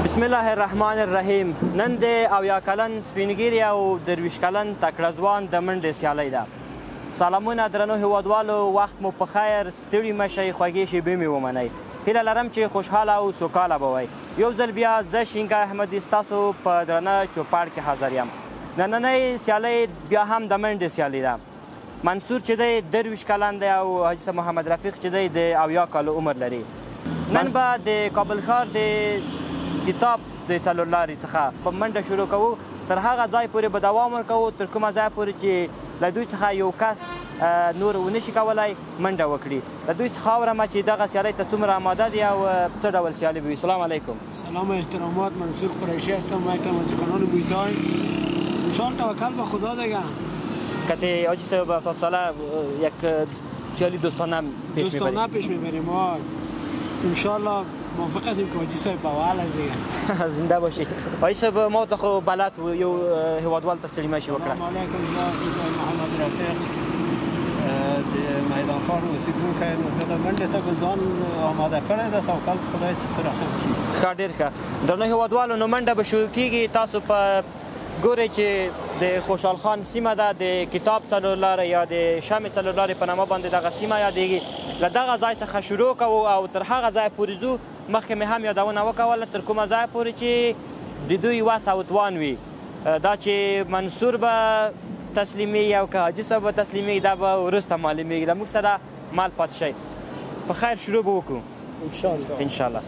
بسم الله الرحمن الرحیم. نن د اویا کلن سپینګیري او درویش کلن تکړه ځوان د منډې سیالۍ ده. سلامونه درنو هیوادوالو، وخت مو په خیر، ستړي مه شئ، خوږې شیبې مې ومنئ. هیله لرم چې خوشحاله او سوکاله به وئ. یو ځل بیا زه شینګه احمدي ستاسو په درنه چوپاړ کې حاضر یم. نننۍ سیالۍ بیا هم د منډې سیالۍ ده. منصور چې دی درویش کلن دی او حاجي صاحب محمد رفیق چې دی د اویا کالو عمر لري. نن به د کابل ښار د کتاب د څلور لارې څخه په منډه شروع کوو. تر هغه ځای پورې به دوام ورکوو تر کومه ځای پورې چې له دوی څخه یو کس نور ونشي کولی منډه وکړي. له دوی څخه اورم چې دغه سیالۍ ته څومره آماده دي او څه ډول سیالۍ به وي. سلام علیکم. سلام و احترامات. منصور قریشی هستم، یک موزیکانان مویتای. انشاءالله توکل به خدا دیگه. کتی حاجی صاحب 70 ساله یک سیالی دوستانه پیش میبریم. انشاءالله موافق هستیم که حاجی صاحب باول از دیگه. زنده باشی. حاجی صاحب ما ته خو بلد یو هیوادوال ته ستړي مه شي وکړه. سلام علیکم. زه محمد رفیق د میدان ښار اوسېدونکی یم. دغه منډې ته به ځان آماده کړی ده. توکل خدای چې څه راښه وکړي. ښه، ډېر ښه. درنو هیوادوالو، نو منډه به شروع کېږي. تاسو په ګورئ چې د خوشحال خان سیمه ده، د کتاب څلور لارې یا د شمع څلور لارې په نامه باندې دغه سیمه یادېږي. له دغه ځای څخه شروع کوو او تر هغه ځای پورې ځو. مخکې مې هم یادونه وکوله تر کومه ځای پورې چې د دوی وس او توان وي. دا چې منصور به تسلیمېږي او که حاجي صاحب به تسلیمېږي دا به وروسته معلومېږي. له موږ سره مال پاتې شئ. په خیر شروع به وکړو انشاءالله.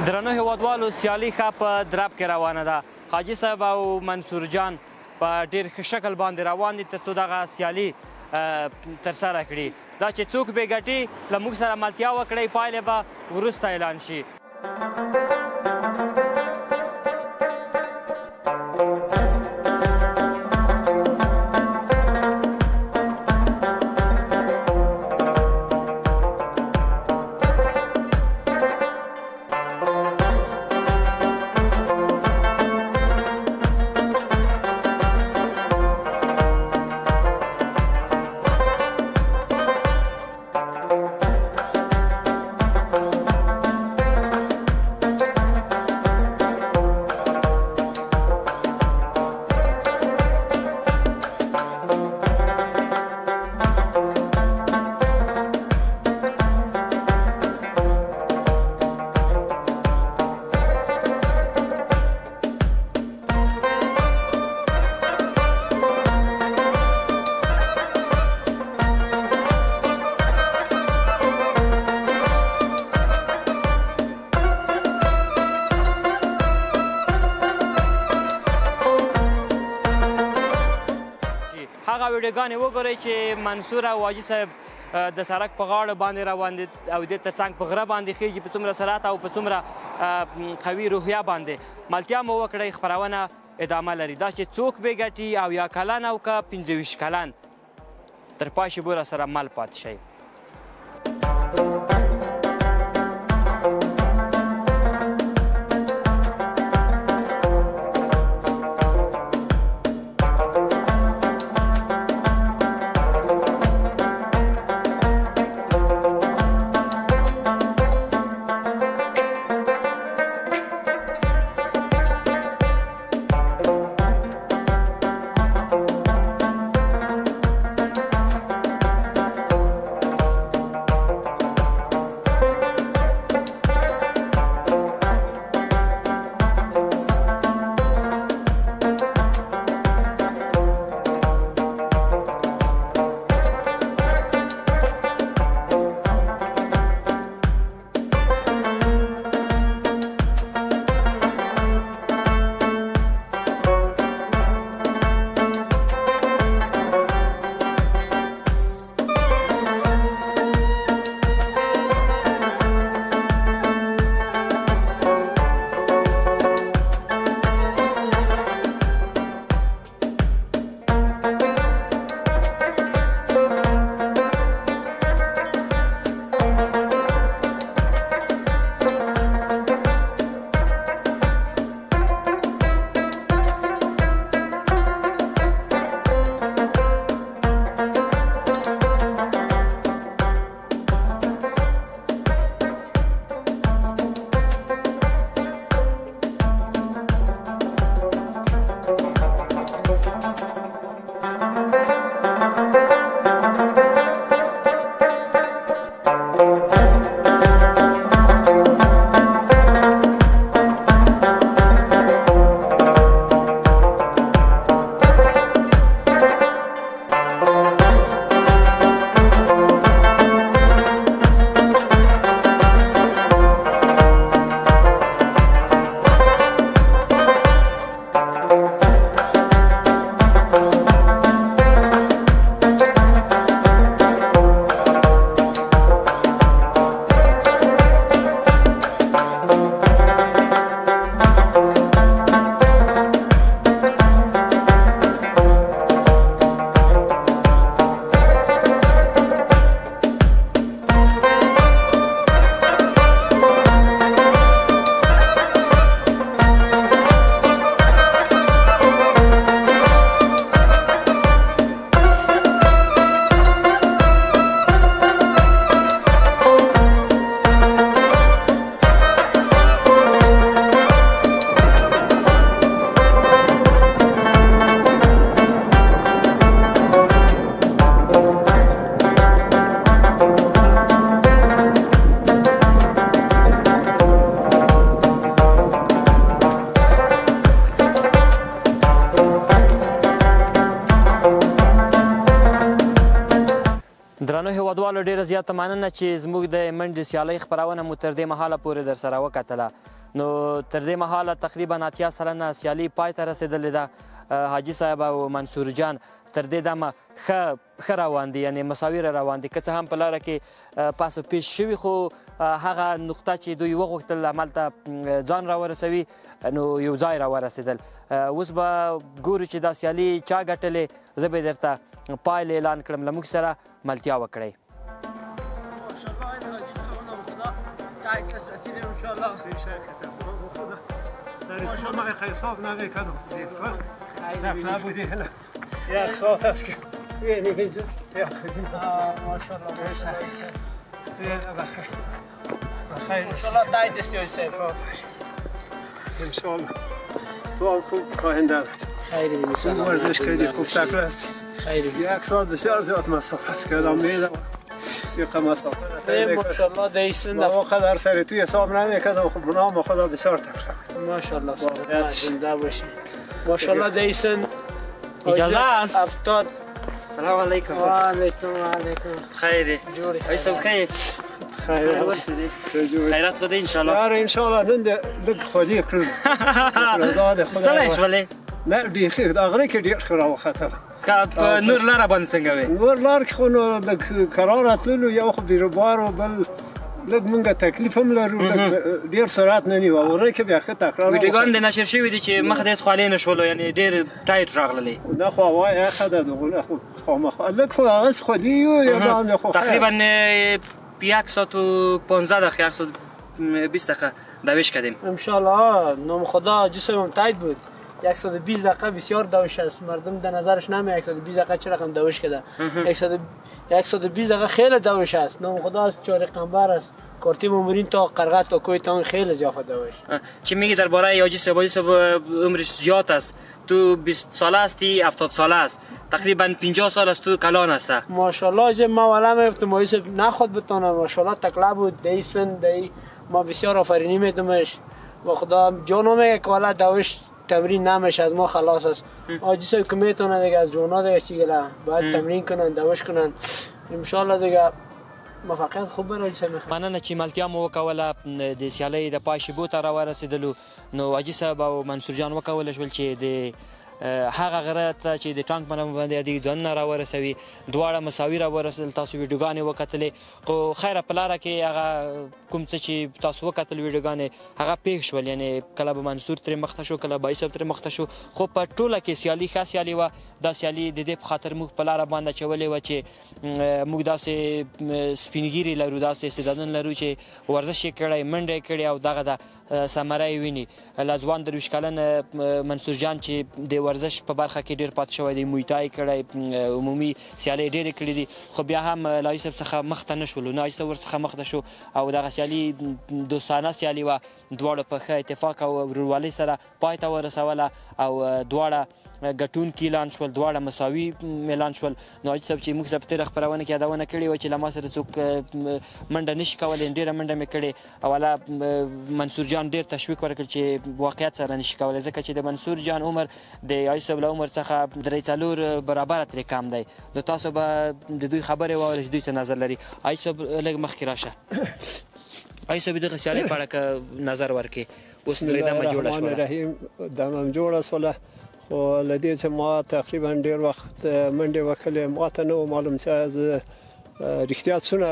درنو هیوادوالو، سیالي ښه په درب کې روانه ده. حاجي صاحب او منصور جان په ډېر ښه شکل باندې روان دي تر څو دغه سیالي ترسره کړي. دا چې څوک بې ګټي له موږ سره ملتیا وکړئ، پایلې به وروسته اعلان شي. هغه ویډیوګانې وګورئ چې منصور او حاجي صاحب د سړک په غاړه باندې روان دي او د ترڅنګ په غره باندې خیږي په څومره سرعت او په څومره قوي روحیه باندې. ملتیا مو وکړئ، خپرونه ادامه لري. دا چې څوک بې ګټي او یا کلن او که 25 کلن تر پای شیبو را سره مل پاتې شئ. لیدونکو ډېره زیاته مننه چې زموږ د منډې سیالۍ خپرونه مو تر دې مهاله پورې در سره وکتله. نو تر دې مهاله تقریبا 80 سلنه سیالي پای ته رسېدلې ده. حاجي صاحب او منصور جان تر دې دمه ښه روان دي، یعنې مساوي روان دي. که څه هم په لاره کې پاس و پیش شوي، خو هغه نقطه چې دوی وغوښتل هملته ځان راورسوي، نو یو ځای راورسېدل. اوس به ګورو چې دا سیالي چا ګټلې. زه به یې درته پایلې اعلان کړم. له موږ سره ملتیا وکړئ. ما حساب نمیکنم نبودی یک ساعت است که ماشاءالله بخیر انشالله دای دستی سید انشالله تو هم خوب خواهند داد. خیلی می‌سلام. ورزش کردی خوب تکل است. خیلی یک ساعت بسیار زیاد مسافت است که آدم میره یک مسافت ماشاءالله دیسن واقعا در سر توی حساب نمیکنم. خب نام خدا بسیار تکل ماشاءالله زنده باشی. ماشاءالله دیسن اجازه است. 70 سلام علیکم. و علیکم خیری ایسا بخیر. خیرات خود انشالله. یاره انشالله ننده لگ خودی کرد. ستلش ولی؟ نه بیخی اغری که دیر خراب خطر. که نور لاره باند څنګه وي؟ نور لار کې خو نو لږ کرار راتللو، یو خو بیروبار و بل لږ مونږ تکلیف هم لرو، ډېر سرعت نه نیو. اورې کې بیا ښه تکرار ویډیوګان د نشر شوي دي چې مخ دې خالي نه شولو، یعنې ډېر ټایټ راغللی. نه خو هوا یخه ده دغونه خو خامخا لږ خو هغسې خودي یو یادان خو تقریبا 115 دقیقه 120 دقیقه دوش کردیم. انشالله نام خدا جسمم تایید بود. 120 دقیقه بسیار دوش است. مردم در نظرش نمی 120 دقیقه چه رقم دوش کرده. 120 دقیقه خیلی دوش است. نام خدا از 4 قنبر است. کارتی مامورین تا قرغت تا کوی تا خیلی زیافت دوش. چی میگی درباره حاجی صاحب؟ عمرش زیاد است. تو 20 ساله هستی، 70 ساله است. تقریبا 50 سال است تو کلان است. ماشاءالله جه ما ولا میفتم مایس نخود بتونه. ماشاءالله تکلا بود دیسن دی ما بسیار آفرینی میدمش. و خدا جانو میگه که والا دوش تمرین نمیشه از ما خلاص است. حاجی صاحب که میتونه دیگه از جونا دیگه چیگلا باید تمرین کنن دوش کنن. انشالله دیگه موفقیت خوب برای حاجی صاحب میخوام. مننه چې ملتیا مو وکوله د سیالۍ د پای شیبو ته راورسېدلو. نو حاجي صاحب او منصور جان وکولی شول چې د هغه غره ته چې د ټانک په نوم باندې یادېږي ځانونه راورسوي. دواړه مساوي راورسېدل. تاسو ویډیوګانې وکتلې، خو خیره په لاره کې هغه کوم څه چې تاسو وکتل ویډیوګانې هغه پېښ شول. یعنې کله به منصور ترې مخته شو، کله به حاجي صاحب ترې مخته شو، خو په ټوله کې سیالي ښه سیالي وه. دا سیالي د دې په خاطر موږ په لاره باندې اچولې وه چې موږ داسې سپین ږیري لرو، داسې استعدادونه لرو چې ورزش یې کړی، منډه یې کړې او دغه ده ثمره یې ویني. له ځوان 23 کلن منصور جان چې د ورزش په برخه کې ډېر پاتې شوی دی، مویتای کړی، عمومي سیالۍ ډېرې کړي دي، خو بیا هم له حاجي صاحب څخه مخته نه شولو. نه حاجي صاحب ورڅخه مخته شو او دغه سیالي دوستانه سیالي وه. دواړو په ښه اتفاق او ورورولۍ سره پای ته ورسوله او دواړه ګټونکي اعلان شول، دواړه مساوي اعلان شول. نو حاجي صاحب چې موږ سره په تېره خپرونه کې یادونه کړې وه چې له ما سره څوک منډه نشي کولی، ډېره منډه مې کړې. اوله منصور جان ډېر تشویق ورکړ چې واقعیت سره نشي کولی، ځکه چې د منصور جان عمر د حاجي صاحب له عمر څخه 3-4 برابره ترې کم دی. نو تاسو به د دوی خبرې واورئ چې دوی څه نظر لري. حاجي صاحب لږ مخکې راشه. حاجي صاحب دغه سیالۍ په اړه که نظر ورکړې. اوس دمه جوړه شوله. الرحمن الرحیم دمه جوړه شوله، خو له دې چې ما تقریبا ډېر وخت منډې وکړلې، ما ته نه و معلوم چې زه رښتیا څونه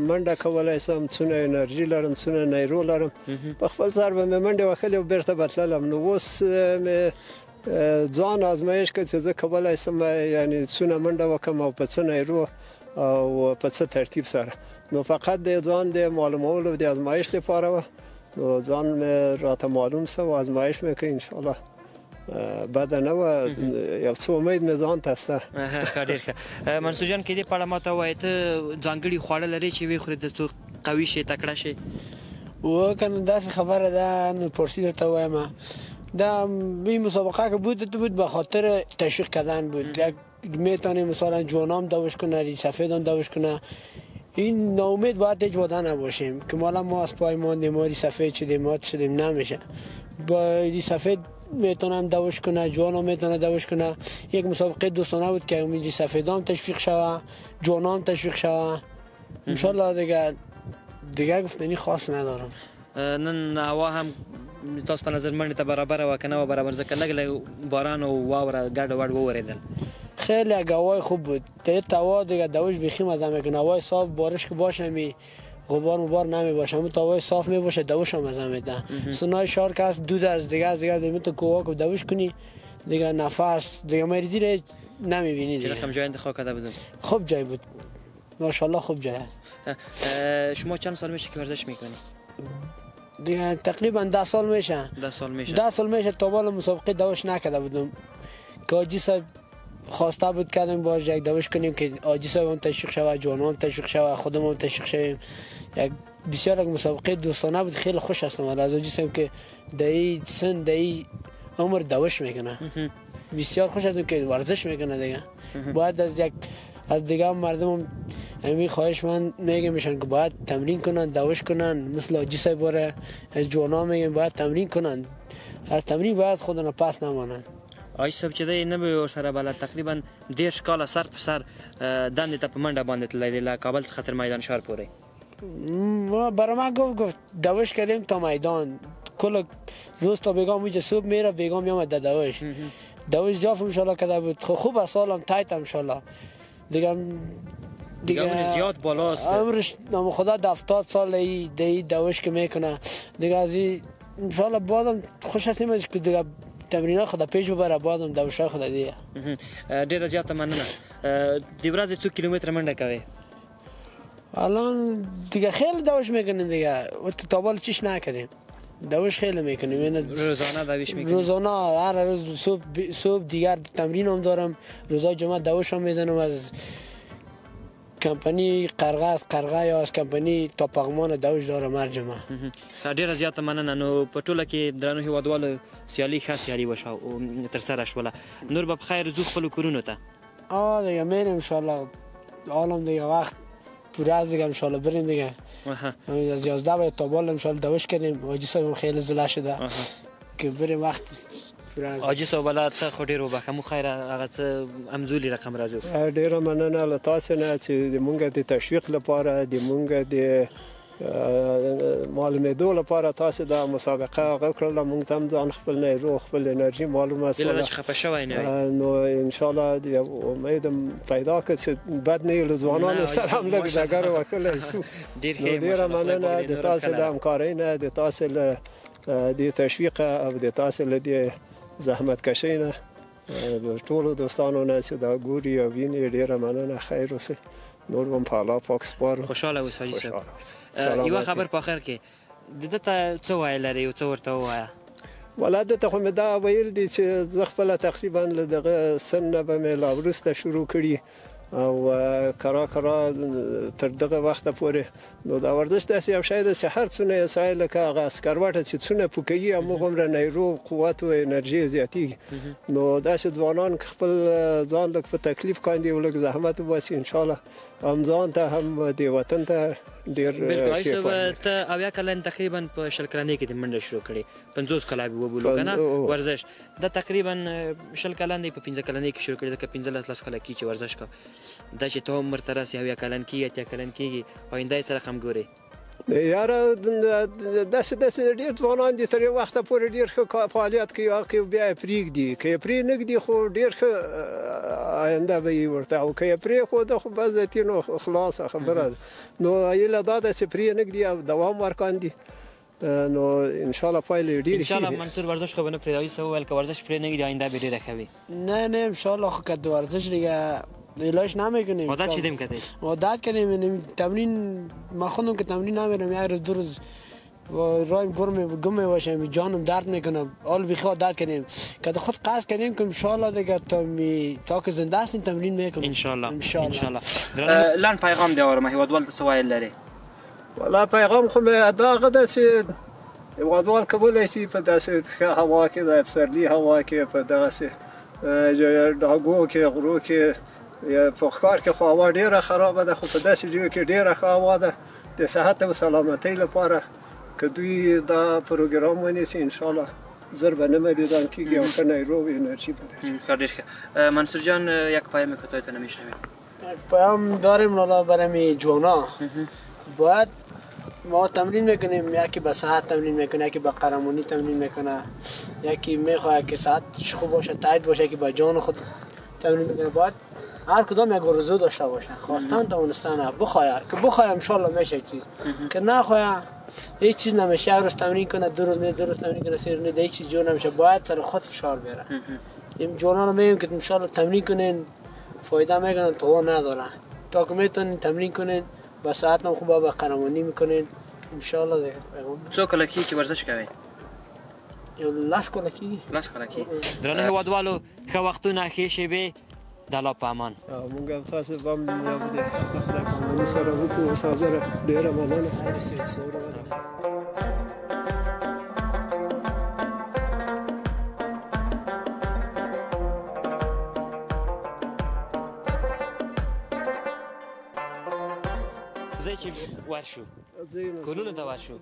منډه کولی شم، څونه انرژي لرم، څونه نیرو لرم. په خپل سر به مې منډې وکړلې او بېرته به تللم. نو اوس مې ځان آزمایش کړ چې زه کولی شم یعنې څونه منډه وکړم او په څه نیرو او په څه ترتیب سره. نو فقط د ځان د معلومولو د آزمایش لپاره وه. نو ځان مې راته معلوم شو او آزمایش مې کړ. انشاءالله بد نه و، یو څه امید مې ځان ته شته. ښه ډېر ښه. منصور جان، که دې په اړه ماته ووایې ته ځانګړي خواړه لرې چې ویې خورې د څو قوي شې، تکړه شې؟ و کنه داسې خبره ده. نو پرسی درته وایم دا این مسابقه که بود به خاطر تشویق کردن بود. میتونه مثلا جوانام دوش کنه، ری سفید هم دوش کنه. این ناامید باید هیچ وعده نباشیم که مالا ما از پای ماندیم، ما ری سفید شدیم، مات شدیم، نمیشه. با ری سفید میتونم دوش کنه، جوانام میتونه دوش کنه. یک مسابقه دوستانه بود که ری سفیدام تشویق شوه، جوانام تشویق شوه. انشالله دیگه گفتنی خاص ندارم. نن هوا هم تاسو په نظر منډې ته برابره وه که نه وه برابر ځکه لږ باران او واوره ګډ وډ وورېدل. خیلی هوای خوب بود. هوا دیگه دوش بیخی مزه میکنه. هوای صاف بارش که باشه می غبار نمی باشه. اما هوای صاف می باشه دوش هم مزه میده. سنای شهر که هست دود از دیگه دیگه تو کوه که دوش کنی دیگه نفس دیگه مریضی رو نمیبینی دیگه. چقدر جای انتخاب کرده بودم؟ خوب جای بود. ماشاءالله خوب جای است. شما چند سال میشه که ورزش میکنی؟ دیگه تقریبا 10 سال میشه. 10 سال میشه تا بالا مسابقه دوش نکرده بودم. که آجی صاحب خواسته بود کردیم باش یک دوش کنیم که آجی صاحب هم تشویق شود، جوانان هم تشویق شود، خودم هم تشویق شویم. یک بسیار یک مسابقه دوستانه بود. خیلی خوش هستم از آجی صاحب که دایی سن دایی عمر دوش میکنه. بسیار خوش هستم که ورزش میکنه دیگه. باید از دیگه مردم همین خواهش من میگم میشن که باید تمرین کنن، دوش کنن، مثل آجی صاحب باره از جوانا میگم باید تمرین کنن. از تمرین باید خودنا پس نمانند. آجی صاحب چې دی نه به ورسره بلد تقریبا 10 کاله سر په سر دندې ته په منډه باندې تللی دی له کابل څخه تر میدان ښار پورې. برای من گفت دوش کردیم تا میدان. کل روز تا بیگام اینجا صبح میره بیگام میامد در دوش جاف انشالله کرده بود. خوب از سالم تایت انشالله دیگه اون زیاد بالاست. عمرش نام خدا 70 سال دی دوش که میکنه دیگه از این انشالله بازم خوش هستیم که دیگه تمرینات خدا پیش ببره بازم دوشای خدا دیگه. ډیره زیاته مننه. د ورځې څو کیلومتره منډه کوي؟ الان دیگه خیلی دوش میکنیم دیگه. تا بالا چیش نکردیم. دوش خیلی میکنیم. روزانه دوش میکنیم؟ روزانه هر روز صبح دیگر تمرین هم دارم. روزای جمعه دوش هم میزنم از کمپانی قرغه یا از کمپانی تاپغمان دوش دارم هر جمعه. ډیره زیاته مننه. نو په ټوله کې درنو هیوادوالو سیالي ښه سیالي وشوه او ترسره شوله. نور به په خیر ځو خپلو کورونو ته. دیگه میریم انشالله. حالم دیگه وقت پوره از دیگه انشالله بریم دیگه. از 11 باید تا بالا انشالله دوش کنیم. آجی صاحب خیلی زله شده که بریم وقت پوره از. آجی صاحب ته خو ډېر وبخښه مو خیر هغه څه امزولي رقم راځو. ډېره مننه له تاسو نه چې مونږ د تشویق لپاره د مونږ د معلومېدو لپاره تاسو د مسابقه هغه کړله. مونږ ته هم ځان خپل نیرو خپل انرژي معلومه شوله. چې خفه شوی نه وي نو انشاءالله د امید پیدا کړ چې بد نه له ځوانانو سره هم لږ ډګر وکړلی شو. ډېره مننه د تاسو له همکارۍ نه، د تاسو له د تشویق او د تاسو له د زحمت کشۍ نه، د ټولو دوستانو نه چې دا ګوري او ویني. ډېره مننه. خیر اوسئ. نور هم په الله پاک سپارم. خوشحاله اوسئ حاجي صاحب. یوه خبر په آخر کې د ده ته څه وایه لرې او څه ورته ووایه؟ والا ده ته خو مې دا ویل دي چې زه خپله تقریبا له دغه سن نه به مې لا وروسته شروع کړي او کرا تر دغه وخته پورې. نو دا ورزش داسې یو شی ده چې هر څونه یې سړی لکه هغه سکروټه چې څونه پوکوي همغومره نیرو قوت او انرژي زیاتېږي. نو داسې ځوانان که خپل ځان لږ په تکلیف کاندي او لږ زحمت وباسي انشاءالله هم ځان ته هم د وطن ته ډېر ښه فایده. ته اویا کلن تقریبا په شل کلنۍ کې د منډه شروع کړې. 50 کاله وبولو که نه ورزش. دا تقریبا شل کلن دی په 15 کلنۍ کې شروع کړې. ځکه 15 کاله کېږي چې ورزش کوه. دا چې ته عمر ته راسې اویا کلن کېږي اتیا کلن کېږي آینده یې سره هم ګورې؟ یاره داسې ډېر ځوانان دي تر یو وخته پورې ډېر ښه فعالیت کوي هغه کې بیا یې پرېږدي. که یې پرې نه ږدي خو ډېر ښه آینده به یې ورته او که یې پرېښوده خو بس ذاتي نو خلاصه خبره ده. نو هیله دا ده چې پرې نه ږدي او دوام ورکاندي نو انشاءالله پایلې ډېرې ښې دي. انشاءالله منصور ورزش خو به نه پرېږدي. څه وویل که ورزش پرې نه ږدي آینده به ډېره ښه وي. نه انشاءالله خو که د ورزش دیگه علاج نمیکنیم. عادت شدیم که عادت کنیم. تمرین ما خودم که تمرین نمیرم یک روز دو روز رایم گم میباشم جانم درد میکنه. حال بیخی عادت کنیم که خود قصد کنیم که انشاءالله دیگه تا که زنده هستیم تمرین میکنیم انشاءالله. لنډ پیغام دی اورم هیوادوال ته څه ویل لرې؟ والا پیغام خو مې دا هغه ده چې هیوادوال کولی شي په داسې ښه هوا کې د پسرلي هوا کې په دغسې ډاګو کې غرو کې په ښکار کې خو هوا ډېره خرابه ده. خو په داسې ځایو کې ډېره ښه هوا ده د صحت او سلامتۍ لپاره. که دوی دا پروګرام ونیسي انشاءالله زر به نه میدان کېږي او ښه نیرو و انرژي به ډېر ښه. منصور جان یک پیام کوتاه تو نمیشنویم؟ پیام داریم لالا برای جوانا باید ما تمرین میکنیم. یکی به صحت تمرین میکنه، یکی به قهرمانی تمرین میکنه، یکی میخواد که صحتش خوب باشه تایید باشه، یکی به جان خود تمرین میکنه. باید هر کدام یک آرزو داشته باشه، خواستن توانستن بخواه که بخواه ان شاء الله میشه چیز که نخواه هیچ چیز نمیشه. یک روز تمرین کنه، دو روز نه، دو روز تمرین کنه، سه روز نه، هیچ چیز جور نمیشه. باید سر خود فشار بیاره. این جوانان میگیم که ان شاء الله تمرین کنین، فایده میکنن، توان ندارن. تا که میتونین تمرین کنین با صحت هم خوبه، با قهرمانی میکنین ان شاء الله دیگه. څو کله کې چې ورزش کوئ؟ یو لاس کله کی لاس کله کې. درنو هیوادوالو ښه وختونه ښې شېبې د الله په امان. مونږ تاسو هم د خدای په امان سره وکړو. سازره ډیره مننه. زه چې ورشو کورونو ته ورشو